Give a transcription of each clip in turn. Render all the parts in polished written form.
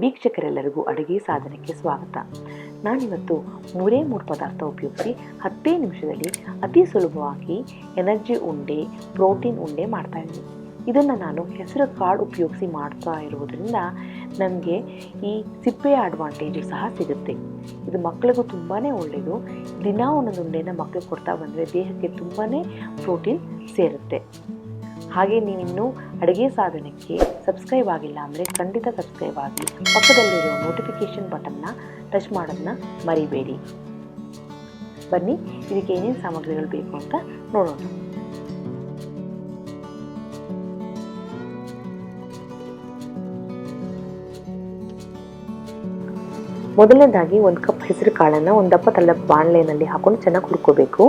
ವೀಕ್ಷಕರೆಲ್ಲರಿಗೂ ಅಡುಗೆ ಸಾಧನಕ್ಕೆ ಸ್ವಾಗತ. ನಾನಿವತ್ತು ಮೂರೇ ಪದಾರ್ಥ ಉಪಯೋಗಿಸಿ 10 ನಿಮಿಷದಲ್ಲಿ ಅತಿ ಸುಲಭವಾಗಿ ಎನರ್ಜಿ ಉಂಡೆ, ಪ್ರೋಟೀನ್ ಉಂಡೆ ಮಾಡ್ತಾ ಇದ್ದೀನಿ. ಇದನ್ನು ನಾನು ಹೆಸರು ಕಾಳು ಉಪಯೋಗಿಸಿ ಮಾಡ್ತಾ ಇರುವುದರಿಂದ ನನಗೆ ಈ ಸಿಪ್ಪೆಯ ಅಡ್ವಾಂಟೇಜು ಸಹ ಸಿಗುತ್ತೆ. ಇದು ಮಕ್ಕಳಿಗೂ ತುಂಬಾ ಒಳ್ಳೆಯದು. ದಿನ ಒಂದೊಂದು ಉಂಡೆನ ಮಕ್ಕಳಿಗೆ ಕೊಡ್ತಾ ಬಂದರೆ ದೇಹಕ್ಕೆ ತುಂಬಾ ಪ್ರೋಟೀನ್ ಸೇರುತ್ತೆ. ಹಾಗೆ ನೀವಿನ್ನೂ ಅಡುಗೆ ಸಾಧನಕ್ಕೆ ಸಬ್ಸ್ಕ್ರೈಬ್ ಆಗಿಲ್ಲ ಅಂದರೆ ಖಂಡಿತ ಸಬ್ಸ್ಕ್ರೈಬ್ ಆಗಿ, ಪಕ್ಕದಲ್ಲಿರೋ ನೋಟಿಫಿಕೇಷನ್ ಬಟನ್ನ ಟಚ್ ಮಾಡೋದನ್ನ ಮರಿಬೇಡಿ. ಬನ್ನಿ ಇದಕ್ಕೆ ಏನೇನು ಸಾಮಗ್ರಿಗಳು ಬೇಕು ಅಂತ ನೋಡೋಣ. ಮೊದಲನೇದಾಗಿ 1 ಕಪ್ ಹೆಸರು ಕಾಳನ್ನು ಒಂದು ದಪ್ಪ ತಳ್ಳಪ್ಪ ಬಾಣಲೆಯಲ್ಲಿ ಹಾಕೊಂಡು ಚೆನ್ನಾಗಿ ಹುರ್ಕೋಬೇಕು.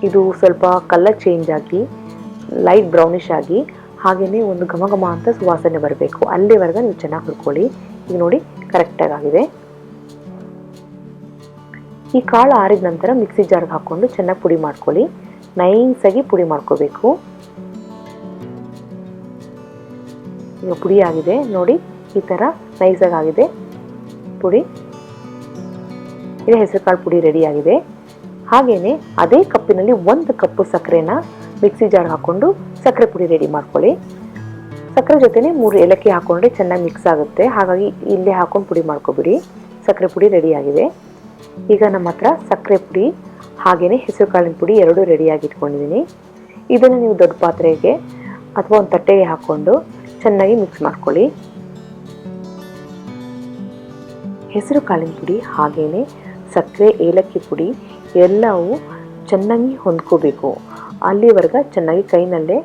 ಇದು ಸ್ವಲ್ಪ ಕಲರ್ ಚೇಂಜ್ ಆಗಿ ಲೈಟ್ ಬ್ರೌನಿಷ್ ಆಗಿ ಹಾಗೆಯೇ ಒಂದು ಘಮ ಘಮ ಅಂತ ಸುವಾಸನೆ ಬರಬೇಕು. ಅಲ್ಲಿವರೆಗೆ ನೀವು ಚೆನ್ನಾಗಿ ಹುರ್ಕೊಳ್ಳಿ. ಈಗ ನೋಡಿ ಕರೆಕ್ಟಾಗಿ ಆಗಿದೆ. ಈ ಕಾಳು ಆರಿದ ನಂತರ ಮಿಕ್ಸಿ ಜಾರ್ಗೆ ಹಾಕ್ಕೊಂಡು ಚೆನ್ನಾಗಿ ಪುಡಿ ಮಾಡ್ಕೊಳ್ಳಿ. ನೈಸಾಗಿ ಪುಡಿ ಮಾಡ್ಕೋಬೇಕು. ಈಗ ಪುಡಿ ಆಗಿದೆ ನೋಡಿ, ಈ ಥರ ನೈಸಾಗಿ ಆಗಿದೆ ಪುಡಿ. ಈಗ ಹೆಸರು ಕಾಳು ಪುಡಿ ರೆಡಿ ಆಗಿದೆ. ಹಾಗೆಯೇ ಅದೇ ಕಪ್ಪಿನಲ್ಲಿ 1 ಕಪ್ಪು ಸಕ್ಕರೆನ ಮಿಕ್ಸಿ ಜಾರ್ ಹಾಕ್ಕೊಂಡು ಸಕ್ಕರೆ ಪುಡಿ ರೆಡಿ ಮಾಡ್ಕೊಳ್ಳಿ. ಸಕ್ಕರೆ ಜೊತೆನೇ 3 ಏಲಕ್ಕಿ ಹಾಕ್ಕೊಂಡ್ರೆ ಚೆನ್ನಾಗಿ ಮಿಕ್ಸ್ ಆಗುತ್ತೆ. ಹಾಗಾಗಿ ಇಲ್ಲೇ ಹಾಕ್ಕೊಂಡು ಪುಡಿ ಮಾಡ್ಕೊಬಿಡಿ. ಸಕ್ಕರೆ ಪುಡಿ ರೆಡಿ ಆಗಿದೆ. ಈಗ ನಮ್ಮ ಹತ್ರ ಸಕ್ಕರೆ ಪುಡಿ ಹಾಗೆಯೇ ಹೆಸರು ಕಾಳಿನ ಪುಡಿ ಎರಡೂ ರೆಡಿಯಾಗಿ ಇಟ್ಕೊಂಡಿದ್ದೀನಿ. ಇದನ್ನು ನೀವು ದೊಡ್ಡ ಪಾತ್ರೆಗೆ ಅಥವಾ ಒಂದು ತಟ್ಟೆಗೆ ಹಾಕ್ಕೊಂಡು ಚೆನ್ನಾಗಿ ಮಿಕ್ಸ್ ಮಾಡ್ಕೊಳ್ಳಿ. ಹೆಸರು ಕಾಳಿನ ಪುಡಿ ಹಾಗೆಯೇ ಸಕ್ಕರೆ ಏಲಕ್ಕಿ ಪುಡಿ ಎಲ್ಲವೂ ಚೆನ್ನಾಗಿ ಹೊಂದ್ಕೋಬೇಕು. ಅಲ್ಲಿವರೆಗೆ ಚೆನ್ನಾಗಿ ಕೈನಲ್ಲೇ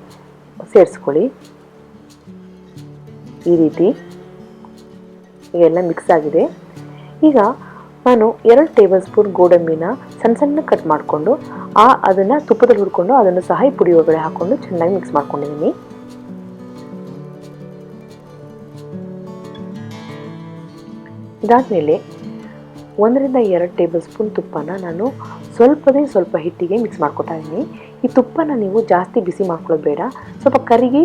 ಸೇರಿಸ್ಕೊಳ್ಳಿ. ಈ ರೀತಿ ಎಲ್ಲ ಮಿಕ್ಸ್ ಆಗಿದೆ. ಈಗ ನಾನು 2 ಟೇಬಲ್ ಸ್ಪೂನ್ ಗೋಡಂಬಿನ ಸಣ್ಣ ಕಟ್ ಮಾಡಿಕೊಂಡು ಅದನ್ನು ತುಪ್ಪದಲ್ಲಿ ಹುರ್ಕೊಂಡು ಅದನ್ನು ಸಹ ಈ ಪುಡಿ ಒಳಗಡೆ ಹಾಕ್ಕೊಂಡು ಚೆನ್ನಾಗಿ ಮಿಕ್ಸ್ ಮಾಡ್ಕೊಂಡಿದ್ದೀನಿ. ಇದಾದಮೇಲೆ 1 ರಿಂದ 2 ಟೇಬಲ್ ಸ್ಪೂನ್ ತುಪ್ಪನ ನಾನು ಸ್ವಲ್ಪ ಹಿಟ್ಟಿಗೆ ಮಿಕ್ಸ್ ಮಾಡ್ಕೊತಾ ಇದ್ದೀನಿ. ಈ ತುಪ್ಪನ ನೀವು ಜಾಸ್ತಿ ಬಿಸಿ ಮಾಡ್ಕೊಳ್ಳೋದು ಬೇಡ. ಸ್ವಲ್ಪ ಕರಿಗಿ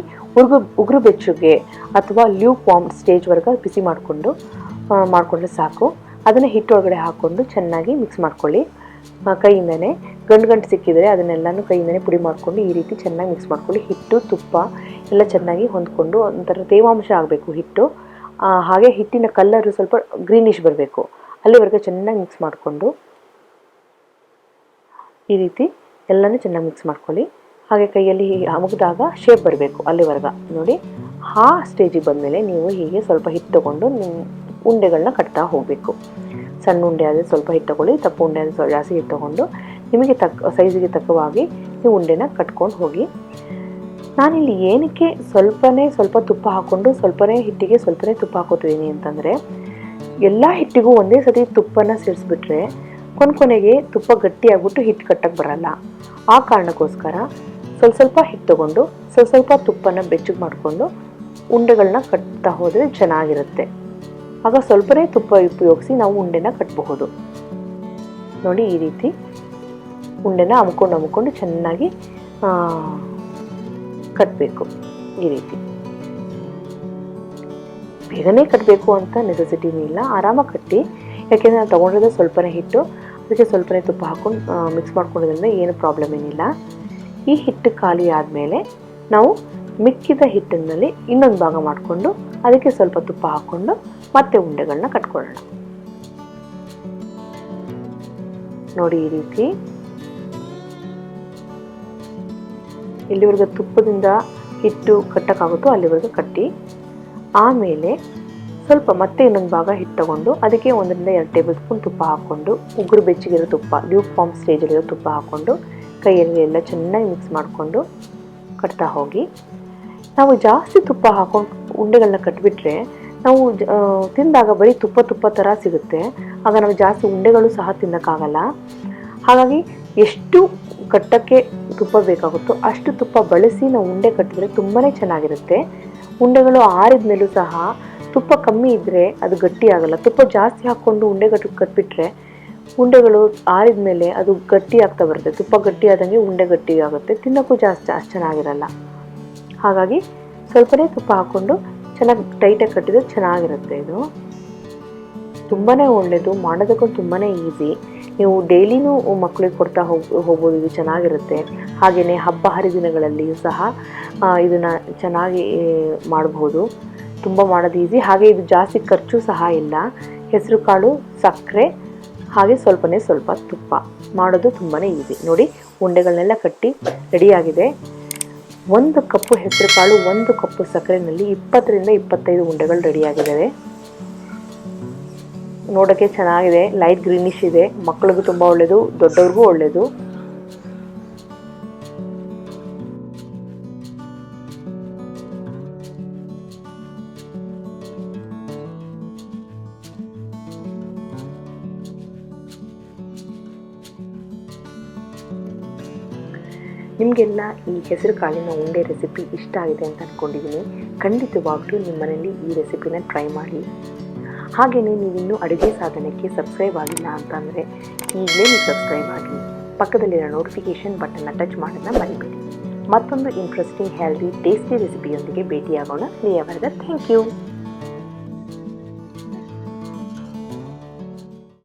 ಉಗುರು ಬೆಚ್ಚಗೆ ಅಥವಾ ಲ್ಯೂಕ್ ವಾರ್ಮ್ ಸ್ಟೇಜ್ವರೆಗೆ ಬಿಸಿ ಮಾಡಿಕೊಂಡ್ರೆ ಸಾಕು. ಅದನ್ನು ಹಿಟ್ಟೊಳಗಡೆ ಹಾಕ್ಕೊಂಡು ಚೆನ್ನಾಗಿ ಮಿಕ್ಸ್ ಮಾಡ್ಕೊಳ್ಳಿ. ಕೈಯಿಂದನೇ ಗಂಟು ಸಿಕ್ಕಿದರೆ ಅದನ್ನೆಲ್ಲನೂ ಕೈಯಿಂದನೇ ಪುಡಿ ಮಾಡಿಕೊಂಡು ಈ ರೀತಿ ಚೆನ್ನಾಗಿ ಮಿಕ್ಸ್ ಮಾಡ್ಕೊಳ್ಳಿ. ಹಿಟ್ಟು ತುಪ್ಪ ಎಲ್ಲ ಚೆನ್ನಾಗಿ ಹೊಂದ್ಕೊಂಡು ಒಂಥರ ತೇವಾಂಶ ಆಗಬೇಕು ಹಿಟ್ಟು. ಹಾಗೆ ಹಿಟ್ಟಿನ ಕಲ್ಲರು ಸ್ವಲ್ಪ ಗ್ರೀನಿಶ್ ಬರಬೇಕು. ಅಲ್ಲಿವರೆಗೆ ಚೆನ್ನಾಗಿ ಮಿಕ್ಸ್ ಮಾಡಿಕೊಂಡು ಈ ರೀತಿ ಎಲ್ಲನೂ ಚೆನ್ನಾಗಿ ಮಿಕ್ಸ್ ಮಾಡ್ಕೊಳ್ಳಿ. ಹಾಗೆ ಕೈಯಲ್ಲಿ ಮುಗಿದಾಗ ಶೇಪ್ ಬರಬೇಕು ಅಲ್ಲಿವರೆಗೆ ನೋಡಿ. ಆ ಸ್ಟೇಜಿಗೆ ಬಂದಮೇಲೆ ನೀವು ಹೀಗೆ ಸ್ವಲ್ಪ ಹಿಟ್ಟು ತೊಗೊಂಡು ಉಂಡೆಗಳನ್ನ ಕಟ್ತಾ ಹೋಗಬೇಕು. ಸಣ್ಣ ಉಂಡೆ ಆದರೆ ಸ್ವಲ್ಪ ಹಿಟ್ಟು ತೊಗೊಳ್ಳಿ, ದಪ್ಪ ಉಂಡೆ ಆದರೆ ಸ್ವಲ್ಪ ಜಾಸ್ತಿ ಹಿಟ್ಟು ತೊಗೊಂಡು ನಿಮಗೆ ಸೈಜಿಗೆ ತಕ್ಕವಾಗಿ ನೀವು ಉಂಡೆನ ಕಟ್ಕೊಂಡು ಹೋಗಿ. ನಾನಿಲ್ಲಿ ಏನಕ್ಕೆ ಸ್ವಲ್ಪ ತುಪ್ಪ ಹಾಕ್ಕೊಂಡು ಹಿಟ್ಟಿಗೆ ಸ್ವಲ್ಪನೇ ತುಪ್ಪ ಹಾಕೋತಿದ್ದೀನಿ ಅಂತಂದರೆ, ಎಲ್ಲ ಹಿಟ್ಟಿಗೂ ಒಂದೇ ಸತಿ ತುಪ್ಪನ ಸೇರಿಸ್ಬಿಟ್ರೆ ಕೊನೆಗೆ ತುಪ್ಪ ಗಟ್ಟಿಯಾಗ್ಬಿಟ್ಟು ಹಿಟ್ಟು ಕಟ್ಟಕ್ಕೆ ಬರಲ್ಲ. ಆ ಕಾರಣಕ್ಕೋಸ್ಕರ ಸ್ವಲ್ಪ ಹಿಟ್ಟು ತೊಗೊಂಡು ಸ್ವಲ್ಪ ತುಪ್ಪನ ಬೆಚ್ಚಗೆ ಮಾಡಿಕೊಂಡು ಉಂಡೆಗಳನ್ನ ಕಟ್ತಾ ಹೋದರೆ ಚೆನ್ನಾಗಿರುತ್ತೆ. ಆಗ ಸ್ವಲ್ಪನೇ ತುಪ್ಪ ಉಪಯೋಗಿಸಿ ನಾವು ಉಂಡೆನ ಕಟ್ಟಬಹುದು. ನೋಡಿ ಈ ರೀತಿ ಉಂಡೆನ ಅಮ್ಕೊಂಡು ಚೆನ್ನಾಗಿ ಕಟ್ಟಬೇಕು. ಈ ರೀತಿ ಬೇಗನೆ ಕಟ್ಟಬೇಕು ಅಂತ ನೆಸೆಸಿಟಿನೂ ಇಲ್ಲ, ಆರಾಮಾಗಿ ಕಟ್ಟಿ. ಯಾಕೆಂದರೆ ನಾನು ತೊಗೊಂಡಿರೋದು ಸ್ವಲ್ಪನೇ ಹಿಟ್ಟು, ಅದಕ್ಕೆ ಸ್ವಲ್ಪನೇ ತುಪ್ಪ ಹಾಕ್ಕೊಂಡು ಮಿಕ್ಸ್ ಮಾಡ್ಕೊಂಡಿದ್ರಿಂದ ಏನು ಪ್ರಾಬ್ಲಮ್ ಏನಿಲ್ಲ. ಈ ಹಿಟ್ಟು ಖಾಲಿ ಆದಮೇಲೆ ನಾವು ಮಿಕ್ಕಿದ ಹಿಟ್ಟಿನಲ್ಲಿ ಇನ್ನೊಂದು ಭಾಗ ಮಾಡಿಕೊಂಡು ಅದಕ್ಕೆ ಸ್ವಲ್ಪ ತುಪ್ಪ ಹಾಕ್ಕೊಂಡು ಮತ್ತೆ ಉಂಡೆಗಳನ್ನ ಕಟ್ಕೊಳ್ಳೋಣ. ನೋಡಿ ಈ ರೀತಿ ಎಲ್ಲಿವರೆಗೆ ತುಪ್ಪದಿಂದ ಹಿಟ್ಟು ಕಟ್ಟಕ್ಕಾಗುತ್ತೋ ಅಲ್ಲಿವರೆಗೆ ಕಟ್ಟಿ, ಆಮೇಲೆ ಸ್ವಲ್ಪ ಮತ್ತೆ ಇನ್ನೊಂದು ಭಾಗ ಹಿಟ್ಟು ತಗೊಂಡು ಅದಕ್ಕೆ 1 ರಿಂದ 2 ಟೇಬಲ್ ಸ್ಪೂನ್ ತುಪ್ಪ ಹಾಕ್ಕೊಂಡು ಉಗುರು ಬೆಚ್ಚಗಿರೋ ತುಪ್ಪ ಲ್ಯೂಕ್ ವಾರ್ಮ್ ಸ್ಟೇಜಲ್ಲಿರೋ ತುಪ್ಪ ಹಾಕ್ಕೊಂಡು ಕೈಯಲ್ಲಿ ಎಲ್ಲ ಚೆನ್ನಾಗಿ ಮಿಕ್ಸ್ ಮಾಡಿಕೊಂಡು ಕಟ್ತಾ ಹೋಗಿ. ನಾವು ಜಾಸ್ತಿ ತುಪ್ಪ ಹಾಕ್ಕೊಂಡು ಉಂಡೆಗಳನ್ನ ಕಟ್ಟಿಬಿಟ್ರೆ ನಾವು ತಿಂದಾಗ ಬರೀ ತುಪ್ಪ ಥರ ಸಿಗುತ್ತೆ. ಆಗ ನಾವು ಜಾಸ್ತಿ ಉಂಡೆಗಳು ಸಹ ತಿನ್ನೋಕ್ಕಾಗಲ್ಲ. ಹಾಗಾಗಿ ಎಷ್ಟು ಕಟ್ಟಕ್ಕೆ ತುಪ್ಪ ಬೇಕಾಗುತ್ತೋ ಅಷ್ಟು ತುಪ್ಪ ಬಳಸಿ ನಾವು ಉಂಡೆ ಕಟ್ಟಿದ್ರೆ ತುಂಬಾ ಚೆನ್ನಾಗಿರುತ್ತೆ. ಉಂಡೆಗಳು ಆರಿದ ಮೇಲೂ ಸಹ ತುಪ್ಪ ಕಮ್ಮಿ ಇದ್ದರೆ ಅದು ಗಟ್ಟಿ ಆಗಲ್ಲ. ತುಪ್ಪ ಜಾಸ್ತಿ ಹಾಕ್ಕೊಂಡು ಉಂಡೆ ಕಟ್ಬಿಟ್ರೆ ಉಂಡೆಗಳು ಆರಿದ ಮೇಲೆ ಅದು ಗಟ್ಟಿ ಆಗ್ತಾ ಬರುತ್ತೆ. ತುಪ್ಪ ಗಟ್ಟಿ ಆದಂಗೆ ಉಂಡೆ ಗಟ್ಟಿ ಆಗುತ್ತೆ, ತಿನ್ನೋಕ್ಕೂ ಅಷ್ಟು ಚೆನ್ನಾಗಿರಲ್ಲ. ಹಾಗಾಗಿ ಸ್ವಲ್ಪನೇ ತುಪ್ಪ ಹಾಕ್ಕೊಂಡು ಚೆನ್ನಾಗಿ ಟೈಟಾಗಿ ಕಟ್ಟಿದ್ರೆ ಚೆನ್ನಾಗಿರುತ್ತೆ. ಇದು ತುಂಬಾ ಒಳ್ಳೆಯದು, ಮಾಡೋದಕ್ಕೂ ತುಂಬಾ ಈಸಿ. ನೀವು ಡೈಲಿನೂ ಮಕ್ಕಳಿಗೆ ಕೊಡ್ತಾ ಹೋಗ್ಬೋದು. ಇದು ಚೆನ್ನಾಗಿರುತ್ತೆ. ಹಾಗೆಯೇ ಹಬ್ಬ ಹರಿದಿನಗಳಲ್ಲಿಯೂ ಸಹ ಇದನ್ನು ಚೆನ್ನಾಗಿ ಮಾಡಬಹುದು. ತುಂಬ ಮಾಡೋದು ಈಸಿ. ಹಾಗೆ ಇದು ಜಾಸ್ತಿ ಖರ್ಚು ಸಹ ಇಲ್ಲ. ಹೆಸರು ಕಾಳು, ಸಕ್ಕರೆ, ಹಾಗೆ ಸ್ವಲ್ಪ ತುಪ್ಪ, ಮಾಡೋದು ತುಂಬಾ ಈಸಿ. ನೋಡಿ, ಉಂಡೆಗಳನ್ನೆಲ್ಲ ಕಟ್ಟಿ ರೆಡಿಯಾಗಿದೆ. 1 ಕಪ್ಪು ಹೆಸರು ಕಾಳು, 1 ಕಪ್ಪು ಸಕ್ಕರೆಯಲ್ಲಿ 20 ರಿಂದ 25 ಉಂಡೆಗಳು ರೆಡಿಯಾಗಿದ್ದಾವೆ. ನೋಡೋಕ್ಕೆ ಚೆನ್ನಾಗಿದೆ, ಲೈಟ್ ಗ್ರೀನಿಶ್ ಇದೆ. ಮಕ್ಕಳಿಗೂ ತುಂಬ ಒಳ್ಳೆಯದು, ದೊಡ್ಡವ್ರಿಗೂ ಒಳ್ಳೆಯದು. ನಿಮಗೆಲ್ಲ ಈ ಹೆಸರು ಕಾಳಿನ ಉಂಡೆ ರೆಸಿಪಿ ಇಷ್ಟ ಆಗಿದೆ ಅಂತ ಅಂದ್ಕೊಂಡಿದ್ದೀನಿ. ಖಂಡಿತವಾಗ್ಲೂ ನಿಮ್ಮ ಮನೆಯಲ್ಲಿ ಈ ರೆಸಿಪಿನ ಟ್ರೈ ಮಾಡಿ. ಹಾಗೆಯೇ ನೀವಿನ್ನೂ ಅಡುಗೆ ಸಾಧನಕ್ಕೆ ಸಬ್ಸ್ಕ್ರೈಬ್ ಆಗಿಲ್ಲ ಅಂತಂದರೆ ಈಗಲೇ ನೀವು ಸಬ್ಸ್ಕ್ರೈಬ್ ಆಗಿ ಪಕ್ಕದಲ್ಲಿರೋ ನೋಟಿಫಿಕೇಷನ್ ಬಟನ್ನ ಟಚ್ ಮಾಡೋದನ್ನ ಮರಿಬೇಡಿ. ಮತ್ತೊಂದು ಇಂಟ್ರೆಸ್ಟಿಂಗ್, ಹೆಲ್ದಿ, ಟೇಸ್ಟಿ ರೆಸಿಪಿಯೊಂದಿಗೆ ಭೇಟಿಯಾಗೋಣ. ನೀವರೆಗೆ ಥ್ಯಾಂಕ್ ಯು.